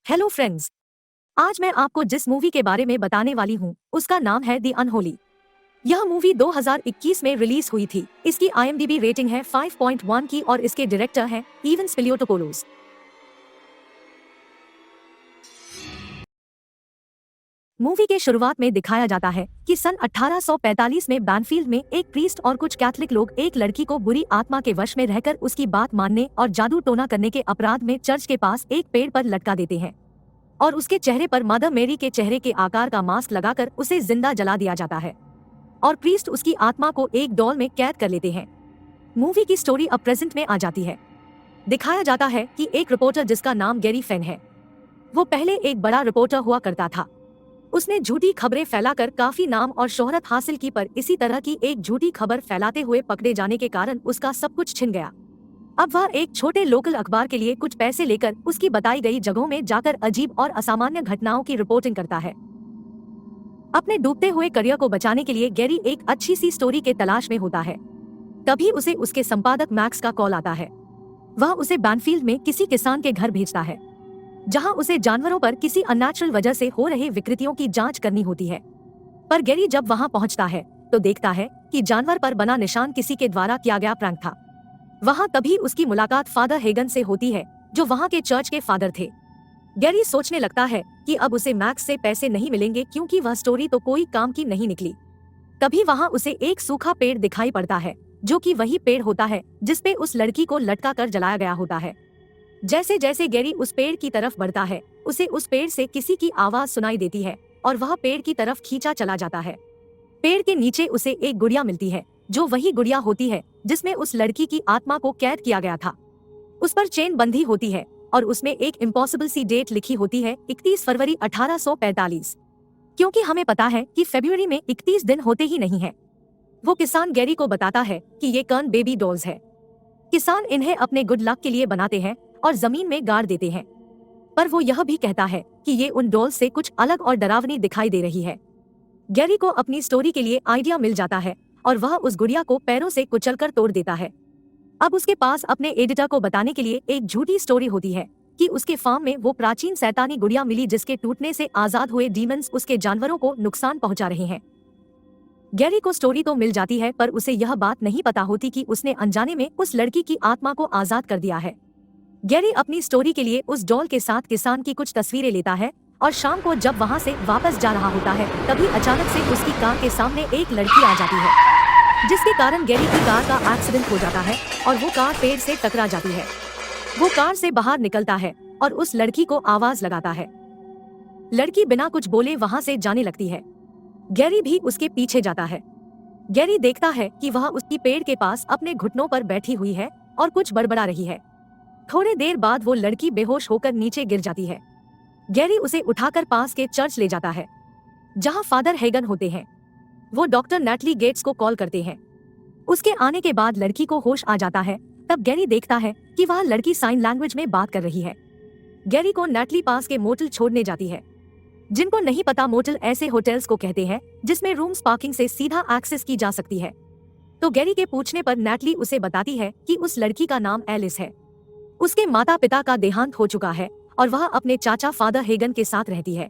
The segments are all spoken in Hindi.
Hello friends. आज मैं आपको जिस मूवी के बारे में बताने वाली हूँ उसका नाम है दी अनहोली। यह मूवी 2021 में रिलीज हुई थी। इसकी IMDb रेटिंग है 5.1 की और इसके डायरेक्टर हैं इवन स्पिलियोटोपोलोस। मूवी के शुरुआत में दिखाया जाता है कि सन 1845 में बैनफील्ड में एक प्रीस्ट और कुछ कैथलिक लोग एक लड़की को बुरी आत्मा के वश में रहकर उसकी बात मानने और जादू टोना करने के अपराध में चर्च के पास एक पेड़ पर लटका देते हैं और उसके चेहरे पर मदर मेरी के चेहरे के आकार का मास्क लगाकर उसे जिंदा जला दिया जाता है और प्रीस्ट उसकी आत्मा को एक डॉल में कैद कर लेते हैं। मूवी की स्टोरी अब प्रेजेंट में आ जाती है। दिखाया जाता है कि एक रिपोर्टर जिसका नाम गैरी फेन है, वो पहले एक बड़ा रिपोर्टर हुआ करता था। उसने झूठी खबरें फैलाकर काफी नाम और शोहरत हासिल की, पर इसी तरह की एक झूठी खबर फैलाते हुए पकड़े जाने के कारण उसका सब कुछ छिन गया। अब वह एक छोटे लोकल अखबार के लिए कुछ पैसे लेकर उसकी बताई गई जगहों में जाकर अजीब और असामान्य घटनाओं की रिपोर्टिंग करता है। अपने डूबते हुए करियर को बचाने के लिए गैरी एक अच्छी सी स्टोरी के तलाश में होता है। तभी उसे उसके संपादक मैक्स का कॉल आता है। वह उसे बैनफील्ड में किसी किसान के घर भेजता है, जहां उसे जानवरों पर किसी अननेचुरल वजह से हो रहे विकृतियों की जांच करनी होती है। पर गैरी जब वहां पहुंचता है तो देखता है कि जानवर पर बना निशान किसी के द्वारा किया गया प्रैंक था। वहां तभी उसकी मुलाकात फादर हेगन से होती है, जो वहां के चर्च के फादर थे। गैरी सोचने लगता है कि अब उसे मैक्स से पैसे नहीं मिलेंगे क्योंकि वह स्टोरी तो कोई काम की नहीं निकली। तभी वहां उसे एक सूखा पेड़ दिखाई पड़ता है, जो कि वही पेड़ होता है जिसपे उस लड़की को लटका कर जलाया गया होता है। जैसे जैसे गैरी उस पेड़ की तरफ बढ़ता है, उसे उस पेड़ से किसी की आवाज सुनाई देती है और वह पेड़ की तरफ खींचा चला जाता है। पेड़ के नीचे उसे एक गुड़िया मिलती है, जो वही गुड़िया होती है जिसमें उस लड़की की आत्मा को कैद किया गया था। उस पर चेन बंधी होती है और उसमें एक इम्पॉसिबल सी डेट लिखी होती है, 31 फरवरी 1845। क्योंकि हमें पता है कि फरवरी में 31 दिन होते ही नहीं है। वो किसान गैरी को बताता है कि ये कर्न बेबी डॉल्स है। किसान इन्हें अपने गुड लक के लिए बनाते हैं और जमीन में गाड़ देते हैं। पर वो यह भी कहता है कि ये उन डॉल्स से कुछ अलग और डरावनी दिखाई दे रही है। गैरी को अपनी स्टोरी के लिए आइडिया मिल जाता है और वह उस गुड़िया को पैरों से कुचलकर तोड़ देता है। अब उसके पास अपने एडिटर को बताने के लिए एक झूठी स्टोरी होती है कि उसके फार्म में वो प्राचीन शैतानी गुड़िया मिली जिसके टूटने से आजाद हुए डीमंस उसके जानवरों को नुकसान पहुंचा रहे हैं। गैरी को स्टोरी तो मिल जाती है, पर उसे यह बात नहीं पता होती कि उसने अनजाने में उस लड़की की आत्मा को आजाद कर दिया है। गैरी अपनी स्टोरी के लिए उस डॉल के साथ किसान की कुछ तस्वीरें लेता है और शाम को जब वहां से वापस जा रहा होता है, तभी अचानक से उसकी कार के सामने एक लड़की आ जाती है, जिसके कारण गैरी की कार का एक्सीडेंट हो जाता है और वो कार पेड़ से टकरा जाती है। वो कार से बाहर निकलता है और उस लड़की को आवाज लगाता है। लड़की बिना कुछ बोले वहां से जाने लगती है। गैरी भी उसके पीछे जाता है। गैरी देखता है कि वह उसकी पेड़ के पास अपने घुटनों पर बैठी हुई है और कुछ बड़बड़ा रही है। थोड़ी देर बाद वो लड़की बेहोश होकर नीचे गिर जाती है। गैरी उसे उठाकर पास के चर्च ले जाता है, जहां फादर हेगन होते हैं। वो डॉक्टर नैटली गेट्स को कॉल करते हैं। उसके आने के बाद लड़की को होश आ जाता है। तब गैरी देखता है कि वह लड़की साइन लैंग्वेज में बात कर रही है। गैरी को नैटली पास के मोटल छोड़ने जाती है। जिनको नहीं पता, मोटल ऐसे होटल्स को कहते हैं जिसमें रूम्स पार्किंग से सीधा एक्सेस की जा सकती है। तो गैरी के पूछने पर नैटली उसे बताती है कि उस लड़की का नाम एलिस है। उसके माता पिता का देहांत हो चुका है और वह अपने चाचा फादर हेगन के साथ रहती है।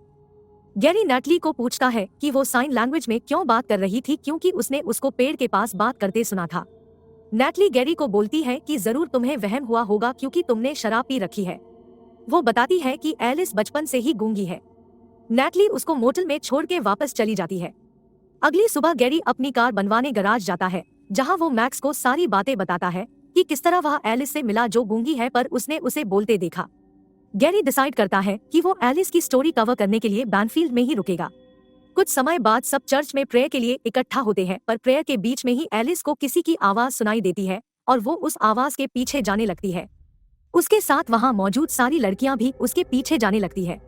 गैरी नैटली को पूछता है कि वो साइन लैंग्वेज में क्यों बात कर रही थी, क्योंकि उसने उसको पेड़ के पास बात करते सुना था। नैटली गैरी को बोलती है कि जरूर तुम्हें वहम हुआ होगा क्योंकि तुमने शराब पी रखी है। वो बताती है कि एलिस बचपन से ही गूंगी है। नैटली उसको मोटल में छोड़ के वापस चली जाती है। अगली सुबह गैरी अपनी कार बनवाने गराज जाता है, जहाँ वो मैक्स को सारी बातें बताता है कि किस तरह वह एलिस से मिला जो गूंगी है, पर उसने उसे बोलते देखा। गैरी डिसाइड करता है कि वो एलिस की स्टोरी कवर करने के लिए बैनफील्ड में ही रुकेगा। कुछ समय बाद सब चर्च में प्रेयर के लिए इकट्ठा होते हैं, पर प्रेयर के बीच में ही एलिस को किसी की आवाज सुनाई देती है और वो उस आवाज के पीछे जाने लगती है। उसके साथ वहां मौजूद सारी लड़कियां भी उसके पीछे जाने लगती है।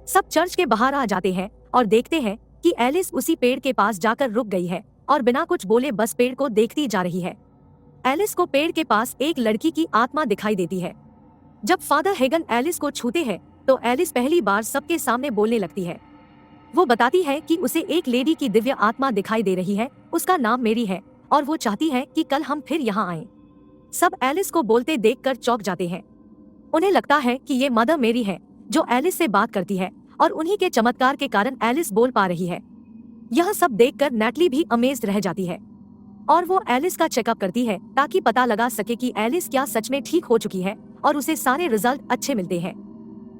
सब चर्च के बाहर आ जाते हैं और देखते हैं कि एलिस उसी पेड़ के पास जाकर रुक गई है और बिना कुछ बोले बस पेड़ को देखती जा रही है। एलिस को पेड़ के पास एक लड़की की आत्मा दिखाई देती है। जब फादर हेगन एलिस को छूते हैं तो एलिस पहली बार सबके सामने बोलने लगती है। वो बताती है कि उसे एक लेडी की दिव्य आत्मा दिखाई दे रही है, उसका नाम मेरी है और वो चाहती है कि कल हम फिर यहाँ आएं। सब एलिस को बोलते देखकर चौंक जाते हैं। उन्हें लगता है कि ये मदर मेरी है, जो एलिस से बात करती है और उन्हीं के चमत्कार के कारण एलिस बोल पा रही है। यह सब देखकर नैटली भी अमेज्ड रह जाती है और वो एलिस का चेकअप करती है ताकि पता लगा सके कि एलिस क्या सच में ठीक हो चुकी है और उसे सारे रिजल्ट अच्छे मिलते हैं।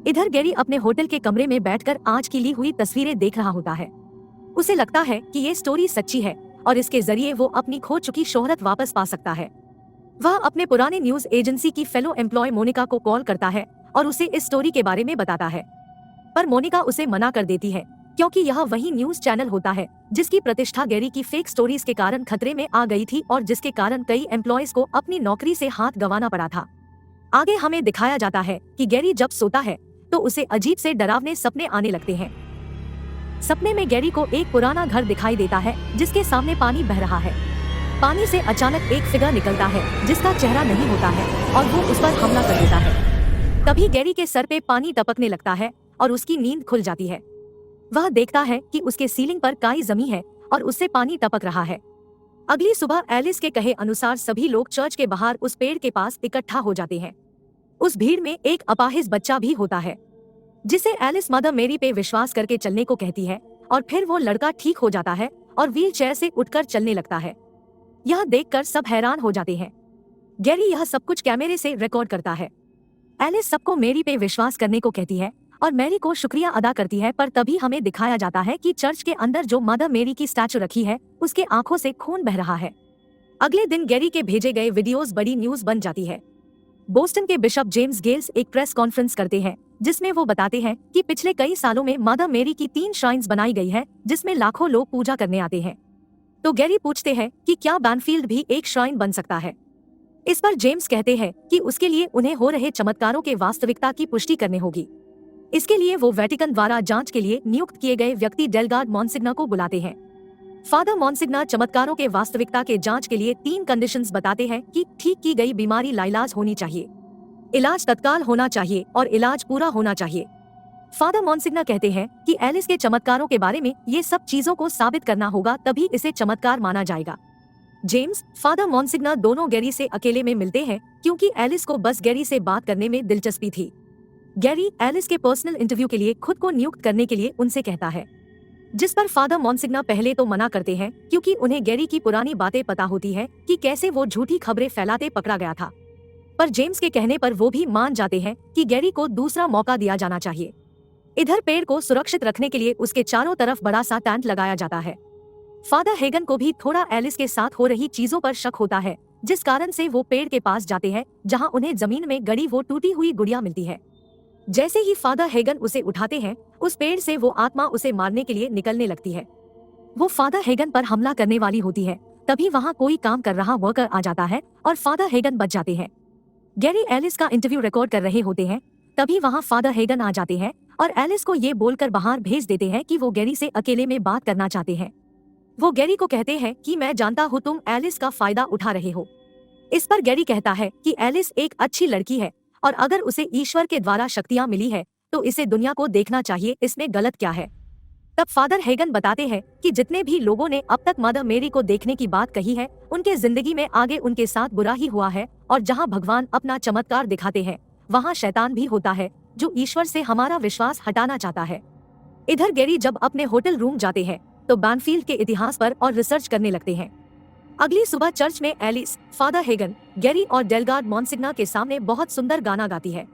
इधर गैरी अपने होटल के कमरे में बैठकर आज की ली हुई तस्वीरें देख रहा होता है। उसे लगता है कि ये स्टोरी सच्ची है और इसके जरिए वो अपनी खो चुकी शोहरत वापस पा सकता है। वह अपने पुराने न्यूज एजेंसी की फेलो एम्प्लॉय मोनिका को कॉल करता है और उसे इस स्टोरी के बारे में बताता है, पर मोनिका उसे मना कर देती है क्योंकि यह वही न्यूज चैनल होता है जिसकी प्रतिष्ठा गैरी की फेक स्टोरीज के कारण खतरे में आ गई थी और जिसके कारण कई एम्प्लॉयज को अपनी नौकरी से हाथ गंवाना पड़ा था। आगे हमें दिखाया जाता है कि गैरी जब सोता है तो उसे अजीब से डरावने सपने आने लगते हैं। सपने में गैरी को एक पुराना घर दिखाई देता है जिसके सामने पानी बह रहा है। पानी से अचानक एक फिगर निकलता है जिसका चेहरा नहीं होता है और वो उस पर हमला कर देता है। तभी गैरी के सर पे पानी टपकने लगता है और उसकी नींद खुल जाती है। वह देखता है कि उसके सीलिंग पर काई जमी है और उससे पानी टपक रहा है। अगली सुबह एलिस के कहे अनुसार सभी लोग चर्च के बाहर उस पेड़ के पास इकट्ठा हो जाते हैं। उस भीड़ में एक अपाहिज बच्चा भी होता है जिसे एलिस मदर मेरी पे विश्वास करके चलने को कहती है और फिर वो लड़का ठीक हो जाता है और व्हील चेयर से उठकर चलने लगता है। यह देखकर सब हैरान हो जाते हैं। गैरी यह सब कुछ कैमरे से रिकॉर्ड करता है। एलिस सबको मेरी पे विश्वास करने को कहती है और मैरी को शुक्रिया अदा करती है, पर तभी हमें दिखाया जाता है कि चर्च के अंदर जो मदर मेरी की स्टैचू रखी है उसके आंखों से खून बह रहा है। अगले दिन गैरी के भेजे गए वीडियोस बड़ी न्यूज बन जाती है। बोस्टन के बिशप जेम्स गेल्स एक प्रेस कॉन्फ्रेंस करते हैं जिसमें वो बताते हैं कि पिछले कई सालों में मदर मेरी की 3 श्राइन्स बनाई गई है जिसमें लाखों लोग पूजा करने आते हैं। तो गैरी पूछते हैं कि क्या बैनफील्ड भी एक श्राइन बन सकता है। इस पर जेम्स कहते हैं कि उसके लिए उन्हें हो रहे चमत्कारों के वास्तविकता की पुष्टि करनी होगी। इसके लिए वो वेटिकन द्वारा जांच के लिए नियुक्त किए गए व्यक्ति डेलगार्ड मॉन्सिग्ना को बुलाते हैं। फादर मॉन्सिग्ना चमत्कारों के वास्तविकता के जांच के लिए 3 कंडीशंस बताते हैं कि ठीक की गई बीमारी लाइलाज होनी चाहिए, इलाज तत्काल होना चाहिए और इलाज पूरा होना चाहिए। फादर मॉन्सिग्ना कहते हैं कि एलिस के चमत्कारों के बारे में ये सब चीजों को साबित करना होगा, तभी इसे चमत्कार माना जाएगा। जेम्स, फादर मॉन्सिग्ना दोनों गैरी से अकेले में मिलते हैं क्योंकि एलिस को बस गैरी से बात करने में दिलचस्पी थी। गैरी एलिस के पर्सनल इंटरव्यू के लिए खुद को नियुक्त करने के लिए उनसे कहता है, जिस पर फादर मॉन्सिग्ना पहले तो मना करते हैं क्योंकि उन्हें गैरी की पुरानी बातें पता होती है कि कैसे वो झूठी खबरें फैलाते पकड़ा गया था। पर जेम्स के कहने पर वो भी मान जाते हैं कि गैरी को दूसरा मौका दिया जाना चाहिए। इधर पेड़ को सुरक्षित रखने के लिए उसके चारों तरफ बड़ा सा टेंट लगाया जाता है। फादर हेगन को भी थोड़ा एलिस के साथ हो रही चीजों पर शक होता है, जिस कारण से वो पेड़ के पास जाते हैं जहां उन्हें जमीन में गड़ी वो टूटी हुई गुड़िया मिलती है। जैसे ही फादर हेगन उसे उठाते हैं, उस पेड़ से वो आत्मा उसे मारने के लिए निकलने लगती है। वो फादर हेगन पर हमला करने वाली होती है, तभी वहाँ कोई काम कर रहा वर्कर आ जाता है और फादर हेगन बच जाते हैं। गैरी एलिस का इंटरव्यू रिकॉर्ड कर रहे होते हैं, तभी वहाँ फादर हेगन आ जाते हैं और एलिस को ये बोलकर बाहर भेज देते हैं कि वो गैरी से अकेले में बात करना चाहते हैं। वो गैरी को कहते हैं कि मैं जानता हूँ तुम एलिस का फायदा उठा रहे हो। इस पर गैरी कहता है कि एलिस एक अच्छी लड़की है और अगर उसे ईश्वर के द्वारा शक्तियाँ मिली है तो इसे दुनिया को देखना चाहिए, इसमें गलत क्या है। तब फादर हेगन बताते हैं कि जितने भी लोगों ने अब तक मदर मेरी को देखने की बात कही है, उनके जिंदगी में आगे उनके साथ बुरा ही हुआ है और जहाँ भगवान अपना चमत्कार दिखाते हैं वहाँ शैतान भी होता है जो ईश्वर से हमारा विश्वास हटाना चाहता है। इधर गैरी जब अपने होटल रूम जाते हैं तो बैनफील्ड के इतिहास पर और रिसर्च करने लगते हैं। अगली सुबह चर्च में एलिस, फादर हेगन, गैरी और डेलगार्ड मॉन्सिग्ना के सामने बहुत सुंदर गाना गाती है।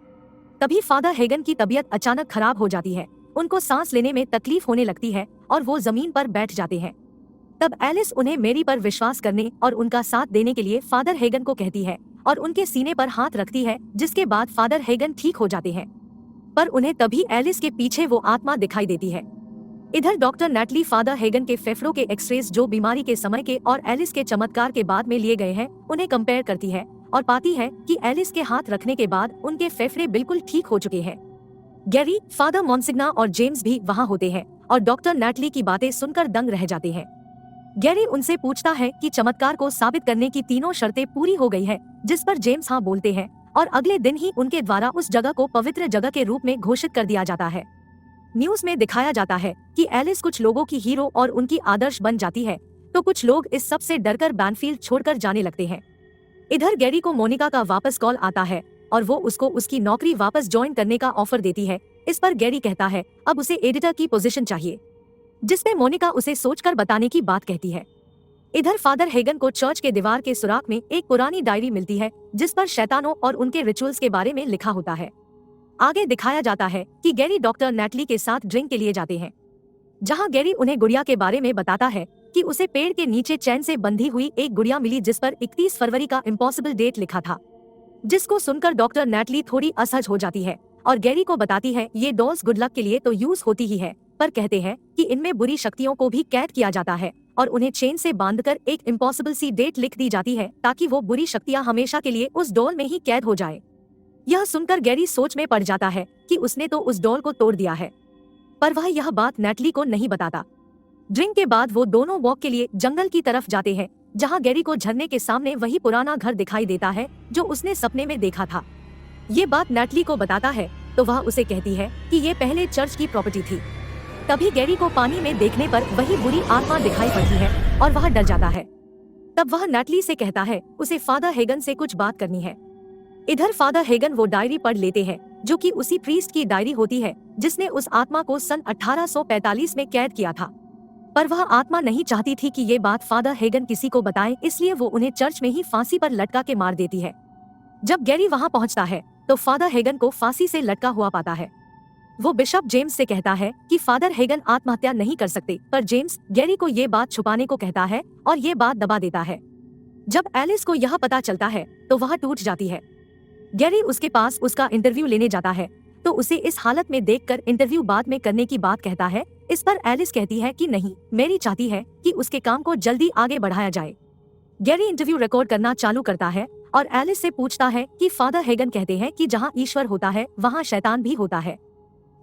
तभी फादर हेगन की तबीयत अचानक खराब हो जाती है, उनको सांस लेने में तकलीफ होने लगती है और वो जमीन पर बैठ जाते हैं। तब एलिस उन्हें मेरी पर विश्वास करने और उनका साथ देने के लिए फादर हेगन को कहती है और उनके सीने पर हाथ रखती है, जिसके बाद फादर हेगन ठीक हो जाते हैं। पर उन्हें तभी एलिस के पीछे वो आत्मा दिखाई देती है। इधर डॉक्टर नैटली फादर हेगन के फेफड़ों के एक्सरेज जो बीमारी के समय के और एलिस के चमत्कार के बाद में लिए गए हैं उन्हें कंपेयर करती है और पाती है कि एलिस के हाथ रखने के बाद उनके फेफड़े बिल्कुल ठीक हो चुके हैं। गैरी, फादर मॉन्सिग्ना और जेम्स भी वहाँ होते हैं और डॉक्टर नैटली की बातें सुनकर दंग रह जाते हैं। गैरी उनसे पूछता है कि चमत्कार को साबित करने की तीनों शर्तें पूरी हो गई है, जिस पर जेम्स हाँ बोलते हैं और अगले दिन ही उनके द्वारा उस जगह को पवित्र जगह के रूप में घोषित कर दिया जाता है। न्यूज में दिखाया जाता है कि एलिस कुछ लोगों की हीरो और उनकी आदर्श बन जाती है, तो कुछ लोग इस सब से डरकर बैनफील्ड छोड़कर जाने लगते हैं। इधर गैरी को मोनिका का वापस कॉल आता है और वो उसको उसकी नौकरी वापस ज्वाइन करने का ऑफर देती है, इस पर गैरी कहता है अब उसे एडिटर की पोजीशन चाहिए, जिसपे मोनिका उसे सोचकर बताने की बात कहती है। इधर फादर हेगन को चर्च के दीवार के सुराख में एक पुरानी डायरी मिलती है जिस पर शैतानों और उनके रिचुअल्स के बारे में लिखा होता है। आगे दिखाया जाता है कि गैरी डॉक्टर नैटली के साथ ड्रिंक के लिए जाते हैं, जहां गैरी उन्हें गुड़िया के बारे में बताता है कि उसे पेड़ के नीचे चैन से बंधी हुई एक गुड़िया मिली जिस पर 31 फरवरी का इम्पॉसिबल डेट लिखा था, जिसको सुनकर डॉक्टर नैटली थोड़ी असहज हो जाती है और गैरी को बताती है ये डॉल्स गुड लक के लिए तो यूज होती ही है, पर कहते हैं कि इनमें बुरी शक्तियों को भी कैद किया जाता है और उन्हें चेन से बांधकर एक इम्पॉसिबल सी डेट लिख दी जाती है ताकि वो बुरी शक्तियां हमेशा के लिए उस डॉल में ही कैद हो जाए। यह सुनकर गैरी सोच में पड़ जाता है कि उसने तो उस डॉल को तोड़ दिया है, पर वह यह बात नैटली को नहीं बताता। ड्रिंक के बाद वो दोनों वॉक के लिए जंगल की तरफ जाते हैं, जहां गैरी को झरने के सामने वही पुराना घर दिखाई देता है जो उसने सपने में देखा था। ये बात नैटली को बताता है तो वह उसे कहती है कि ये पहले चर्च की प्रॉपर्टी थी। तभी गैरी को पानी में देखने पर वही बुरी आत्मा दिखाई पड़ती है और वह डर जाता है। तब वह नैटली से कहता है उसे फादर हेगन से कुछ बात करनी है। इधर फादर हेगन वो डायरी पढ़ लेते हैं जो कि उसी प्रीस्ट की डायरी होती है जिसने उस आत्मा को सन 1845 में कैद किया था, पर वह आत्मा नहीं चाहती थी कि ये बात फादर हेगन किसी को बताए, इसलिए वो उन्हें चर्च में ही फांसी पर लटका के मार देती है। जब गैरी वहां पहुंचता है तो फादर हेगन को फांसी से लटका हुआ पाता है। वो बिशप जेम्स से कहता है कि फादर हेगन आत्महत्या नहीं कर सकते, पर जेम्स गैरी को ये बात छुपाने को कहता है और ये बात दबा देता है। जब एलिस को यह पता चलता है तो वह टूट जाती है। गैरी उसके पास उसका इंटरव्यू लेने जाता है तो उसे इस हालत में देखकर इंटरव्यू बाद में करने की बात कहता है। इस पर एलिस कहती है कि नहीं, मेरी चाहती है कि उसके काम को जल्दी आगे बढ़ाया जाए। गैरी इंटरव्यू रिकॉर्ड करना चालू करता है और एलिस से पूछता है कि फादर हेगन कहते हैं कि जहां ईश्वर होता है वहां शैतान भी होता है।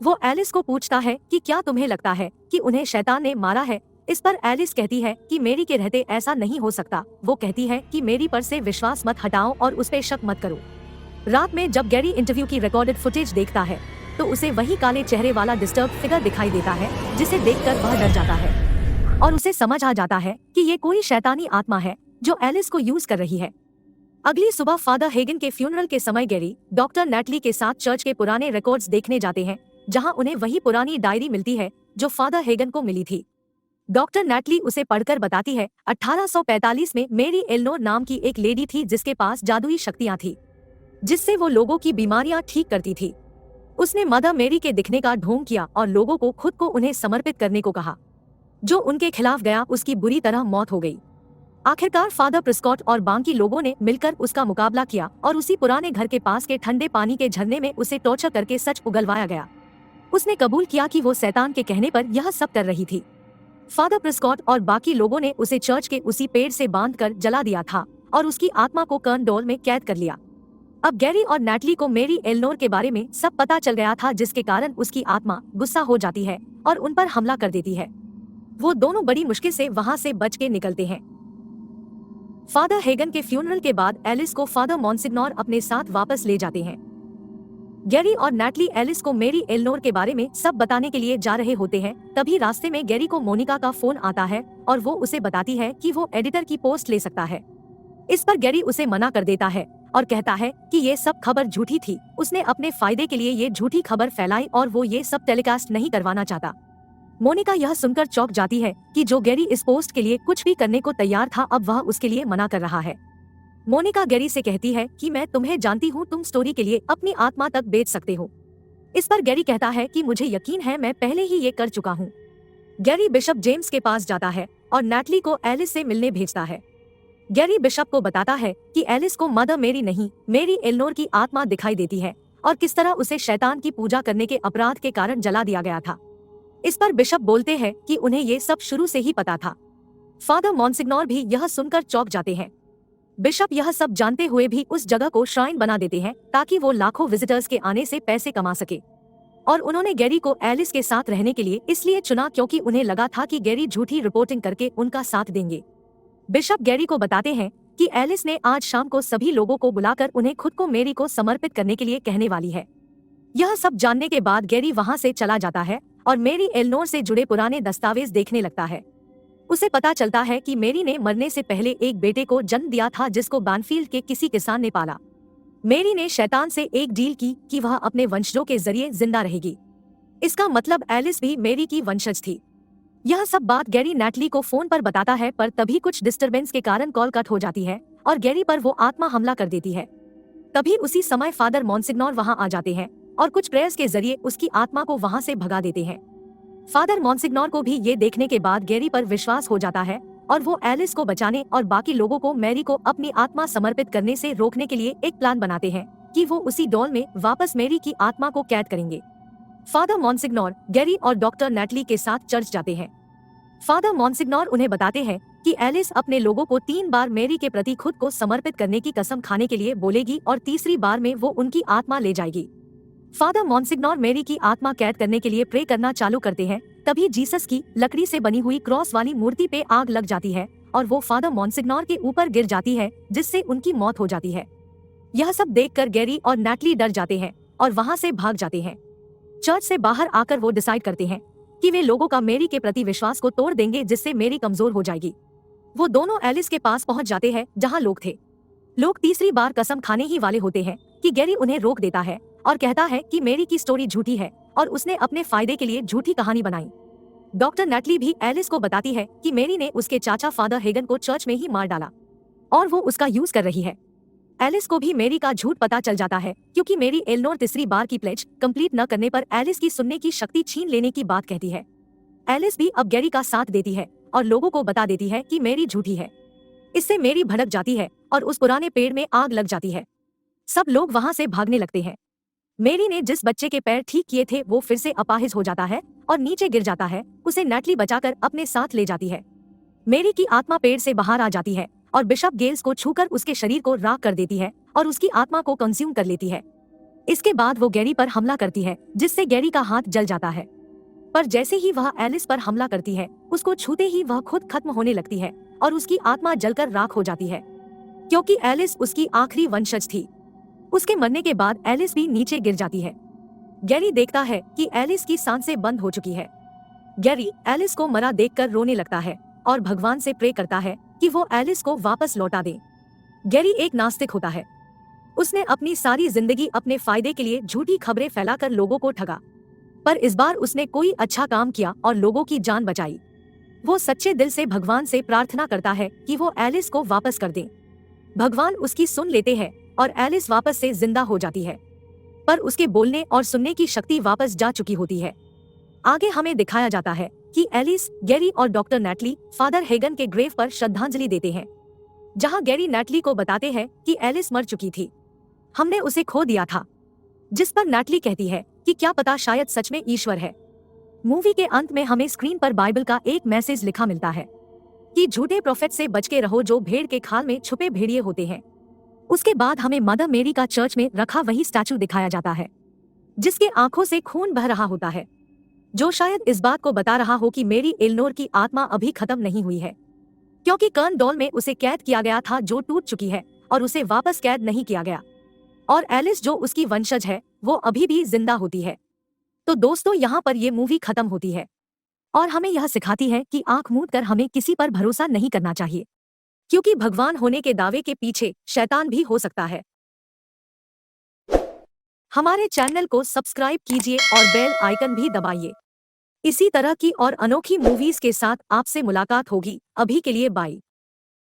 वो एलिस को पूछता है कि क्या तुम्हें लगता है कि उन्हें शैतान ने मारा है। इस पर एलिस कहती है कि मेरी के रहते ऐसा नहीं हो सकता। वो कहती है कि मेरी पर से विश्वास मत हटाओ और उस पे शक मत करो। रात में जब गैरी इंटरव्यू की रिकॉर्डेड फुटेज देखता है तो उसे वही काले चेहरे वाला डिस्टर्ब फिगर दिखाई देता है, जिसे देखकर वह डर जाता है और उसे समझ आ जाता है कि ये कोई शैतानी आत्मा है जो एलिस को यूज कर रही है। अगली सुबह फादर हेगन के फ्यूनरल के समय गैरी डॉक्टर नैटली के साथ चर्च के पुराने रिकॉर्ड्स देखने जाते हैं, जहां उन्हें वही पुरानी डायरी मिलती है जो फादर हेगन को मिली थी। डॉक्टर नैटली उसे पढ़कर बताती है 1845 में मेरी एल्नोर नाम की एक लेडी थी जिसके पास जादुई शक्तियां थी, जिससे वो लोगों की बीमारियां ठीक करती थी। उसने मदर मेरी के दिखने का ढोंग किया और लोगों को खुद को उन्हें समर्पित करने को कहा। जो उनके खिलाफ गया उसकी बुरी तरह मौत हो गई। आखिरकार फादर प्रिस्कॉट और बाकी लोगों ने मिलकर उसका मुकाबला किया और उसी पुराने घर के पास के ठंडे पानी के झरने में उसे टॉर्चर करके सच उगलवाया गया। उसने कबूल किया कि वो शैतान के कहने पर यह सब कर रही थी। फादर प्रिस्कॉट और बाकी लोगों ने उसे चर्च के उसी पेड़ से बांधकर जला दिया था और उसकी आत्मा को कर्न डॉल में कैद कर लिया। अब गैरी और नैटली को मेरी एल्नोर के बारे में सब पता चल गया था, जिसके कारण उसकी आत्मा गुस्सा हो जाती है और उन पर हमला कर देती है। वो दोनों बड़ी मुश्किल से वहां से बच के निकलते हैं। फादर हेगन के फ्यूनरल के बाद एलिस को फादर मॉन्सिग्नोर अपने साथ वापस ले जाते हैं। गैरी और नैटली एलिस को मेरी एल्नोर के बारे में सब बताने के लिए जा रहे होते हैं। तभी रास्ते में गैरी को मोनिका का फोन आता है और वो उसे बताती है कि वो एडिटर की पोस्ट ले सकता है। इस पर गैरी उसे मना कर देता है और कहता है कि ये सब खबर झूठी थी। उसने अपने फायदे के लिए ये झूठी खबर फैलाई और वो ये सब टेलीकास्ट नहीं करवाना चाहता। मोनिका यह सुनकर चौंक जाती है कि जो गैरी इस पोस्ट के लिए कुछ भी करने को तैयार था, अब वह उसके लिए मना कर रहा है। मोनिका गैरी से कहती है कि मैं तुम्हें जानती हूँ, तुम स्टोरी के लिए अपनी आत्मा तक बेच सकते हो। इस पर गैरी कहता है कि मुझे यकीन है, मैं पहले ही ये कर चुका हूँ। गैरी बिशप जेम्स के पास जाता है और नैटली को एलिस से मिलने भेजता है। गैरी बिशप को बताता है कि एलिस को मदर मेरी नहीं, मेरी एल्नोर की आत्मा दिखाई देती है और किस तरह उसे शैतान की पूजा करने के अपराध के कारण जला दिया गया था। इस पर बिशप बोलते हैं कि उन्हें ये सब शुरू से ही पता था। फादर मॉन्सिग्नोर भी यह सुनकर चौंक जाते हैं। बिशप यह सब जानते हुए भी उस जगह को श्राइन बना देते हैं ताकि वो लाखों विजिटर्स के आने से पैसे कमा सके। और उन्होंने गैरी को एलिस के साथ रहने के लिए इसलिए चुना क्योंकि उन्हें लगा था कि गैरी झूठी रिपोर्टिंग करके उनका साथ देंगे। बिशप गैरी को बताते हैं कि एलिस ने आज शाम को सभी लोगों को बुलाकर उन्हें खुद को मेरी को समर्पित करने के लिए कहने वाली है। यह सब जानने के बाद गैरी वहां से चला जाता है और मेरी एल्नोर से जुड़े पुराने दस्तावेज देखने लगता है। उसे पता चलता है कि मेरी ने मरने से पहले एक बेटे को जन्म दिया था जिसको बैनफील्ड के किसी किसान ने पाला। मेरी ने शैतान से एक डील की कि वह अपने वंशजों के जरिए जिंदा रहेगी इसका मतलब एलिस भी मेरी की वंशज थी। यह सब बात गैरी नैटली को फोन पर बताता है, पर तभी कुछ डिस्टरबेंस के कारण कॉल कट हो जाती है और गैरी पर वो आत्मा हमला कर देती है। तभी उसी समय फादर मॉन्सिग्नोर वहां आ जाते हैं और कुछ प्रेयर्स के जरिए उसकी आत्मा को वहां से भगा देते हैं। फादर मॉन्सिग्नोर को भी ये देखने के बाद गैरी पर विश्वास हो जाता है और वो एलिस को बचाने और बाकी लोगों को मैरी को अपनी आत्मा समर्पित करने से रोकने के लिए एक प्लान बनाते हैं कि वो उसी डॉल में वापस मैरी की आत्मा को कैद करेंगे। फादर मॉन्सिग्नोर गैरी और डॉक्टर नैटली के साथ चर्च जाते हैं। फादर मॉन्सिग्नोर उन्हें बताते हैं कि एलिस अपने लोगों को 3 बार मैरी के प्रति खुद को समर्पित करने की कसम खाने के लिए बोलेगी और तीसरी बार में वो उनकी आत्मा ले जाएगी। फादर मॉन्सिग्नोर मैरी की आत्मा कैद करने के लिए प्रे करना चालू करते हैं। तभी जीसस की लकड़ी से बनी हुई क्रॉस वाली मूर्ति पे आग लग जाती है और वो फादर मॉन्सिग्नोर के ऊपर गिर जाती है, जिससे उनकी मौत हो जाती है। यह सब देखकर गैरी और नैटली डर जाते हैं और वहां से भाग जाते हैं। चर्च से बाहर आकर वो डिसाइड करते हैं कि वे लोगों का मैरी के प्रति विश्वास को तोड़ देंगे, जिससे मैरी कमजोर हो जाएगी। वो दोनों एलिस के पास पहुंच जाते हैं जहां लोग थे। लोग तीसरी बार कसम खाने ही वाले होते हैं कि गैरी उन्हें रोक देता है और कहता है कि मैरी की स्टोरी झूठी है और उसने अपने फायदे के लिए झूठी कहानी बनाई। डॉक्टर नैटली भी एलिस को बताती है कि मैरी ने उसके चाचा फादर हेगन को चर्च में ही मार डाला और वो उसका यूज कर रही है। एलिस को भी मैरी का झूठ पता चल जाता है, क्योंकि मैरी एलनोर तीसरी बार की प्लेज कंप्लीट न करने पर एलिस की सुनने की शक्ति छीन लेने की बात कहती है। एलिस भी अब गैरी का साथ देती है और लोगों को बता देती है कि मैरी झूठी है। इससे मैरी भड़क जाती है और उस पुराने पेड़ में आग लग जाती है। सब लोग वहां से भागने लगते हैं। मैरी ने जिस बच्चे के पैर ठीक किए थे वो फिर से अपाहिज हो जाता है और नीचे गिर जाता है। उसे नैटली बचाकर अपने साथ ले जाती है। मैरी की आत्मा पेड़ से बाहर आ जाती है और बिशप गेल्स को छूकर उसके शरीर को राख कर देती है और उसकी आत्मा को कंज्यूम कर लेती है। इसके बाद वो गैरी पर हमला करती है, जिससे गैरी का हाथ जल जाता है। पर जैसे ही वह एलिस पर हमला करती है, उसको छूते ही वह खुद खत्म होने लगती है और उसकी आत्मा जलकर राख हो जाती है, क्योंकि एलिस उसकी आखिरी वंशज थी। उसके मरने के बाद एलिस भी नीचे गिर जाती है। गैरी देखता है कि एलिस की सांसें बंद हो चुकी है। गैरी एलिस को मरा देखकर रोने लगता है और भगवान से प्रे करता है कि वो एलिस को वापस लौटा दे। गैरी एक नास्तिक होता है। उसने अपनी सारी जिंदगी अपने फायदे के लिए झूठी खबरें फैलाकर लोगों को ठगा, पर इस बार उसने कोई अच्छा काम किया और लोगों की जान बचाई। वो सच्चे दिल से भगवान से प्रार्थना करता है कि वो एलिस को वापस कर दे। भगवान उसकी सुन लेते हैं और एलिस वापस से जिंदा हो जाती है, पर उसके बोलने और सुनने की शक्ति वापस जा चुकी होती है। आगे हमें दिखाया जाता है कि एलिस, गैरी और डॉक्टर नैटली फादर हेगन के ग्रेव पर श्रद्धांजलि देते हैं, जहां गैरी नैटली को बताते हैं कि एलिस मर चुकी थी, हमने उसे खो दिया था। जिस पर नैटली कहती है कि क्या पता शायद सच में ईश्वर है। मूवी के अंत में हमें स्क्रीन पर बाइबल का एक मैसेज लिखा मिलता है कि झूठे प्रोफेट से बच के रहो जो भेड़ के खाल में छुपे भेड़िए होते हैं। उसके बाद हमें मदर मेरी का चर्च में रखा वही स्टैचू दिखाया जाता है, जिसके आंखों से खून बह रहा होता है, जो शायद इस बात को बता रहा हो कि मेरी एलनोर की आत्मा अभी खत्म नहीं हुई है, क्योंकि कर्न डॉल में उसे कैद किया गया था जो टूट चुकी है और उसे वापस कैद नहीं किया गया, और एलिस जो उसकी वंशज है वो अभी भी जिंदा होती है। तो दोस्तों, यहाँ पर ये मूवी खत्म होती है और हमें यह सिखाती है कि आंख मूंद कर हमें किसी पर भरोसा नहीं करना चाहिए, क्योंकि भगवान होने के दावे के पीछे शैतान भी हो सकता है। हमारे चैनल को सब्सक्राइब कीजिए और बेल आइकन भी दबाइए। इसी तरह की और अनोखी मूवीज के साथ आपसे मुलाकात होगी। अभी के लिए बाय।